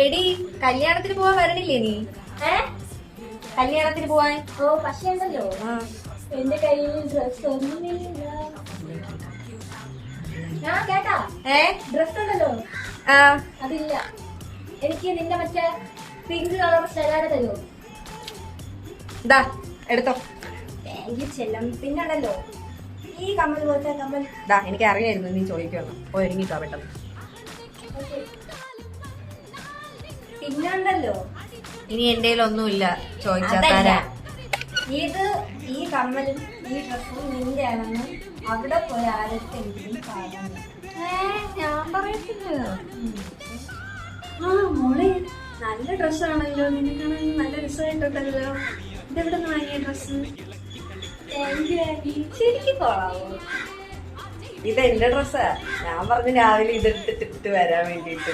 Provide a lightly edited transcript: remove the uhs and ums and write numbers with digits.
എടി കല്യാണത്തിന് പോവാൻ വരണില്ലേ നീ? കല്യാണത്തിന് പോവാൻ? ഓ പക്ഷേ ഉണ്ടല്ലോ, എന്റെ കയ്യിൽ ഡ്രസ് ഒന്നുമില്ല. ഞാൻ കേട്ടാ ഡ്രസ് ഉണ്ടല്ലോ അതില്ല. എനിക്ക് നിന്റെ മറ്റേ പിങ്ക് കളർ സ്റ്റൈലാടെ തരുമോ? ഇതാ എടുത്തോ. താങ്ക് യു ചെല്ലം. പിന്നെ ഉണ്ടല്ലോ ഈ കമ്മൽ പോലത്തെ കമ്മൽ. എനിക്ക് അറിയായിരുന്നു നീ ചോദിക്കുമെന്ന്. ഓ ഒരുങ്ങിക്കോ പെട്ടെന്ന്. പിന്നെ ഉണ്ടല്ലോ ഇനി എന്റെ ഒന്നുമില്ല ചോദിച്ചാ അതല്ല. തരാൻ. ഇത് ഈ കമ്മലും ഈ ഡ്രസ്സും നിന്റെ ആണെന്ന് അവിടെ പോയി ആരെങ്കിലും പറയാൻ. ഞാൻ പറയത്തില്ല. ആ മോളെ, നല്ല ഡ്രസ്സാണല്ലോ, നിനക്കാണെങ്കിൽ നല്ല രസമായിട്ടുണ്ടല്ലോ. ഇതെവിടെ നിന്ന് വാങ്ങിയ ഡ്രസ്സ്? ശരിക്കും കൊള്ളാവോ? ഇത് എന്റെ ഡ്രസ്സാ. ഞാൻ പറഞ്ഞു രാവിലെ ഇതിട്ടിട്ട് വരാൻ വേണ്ടിട്ട്.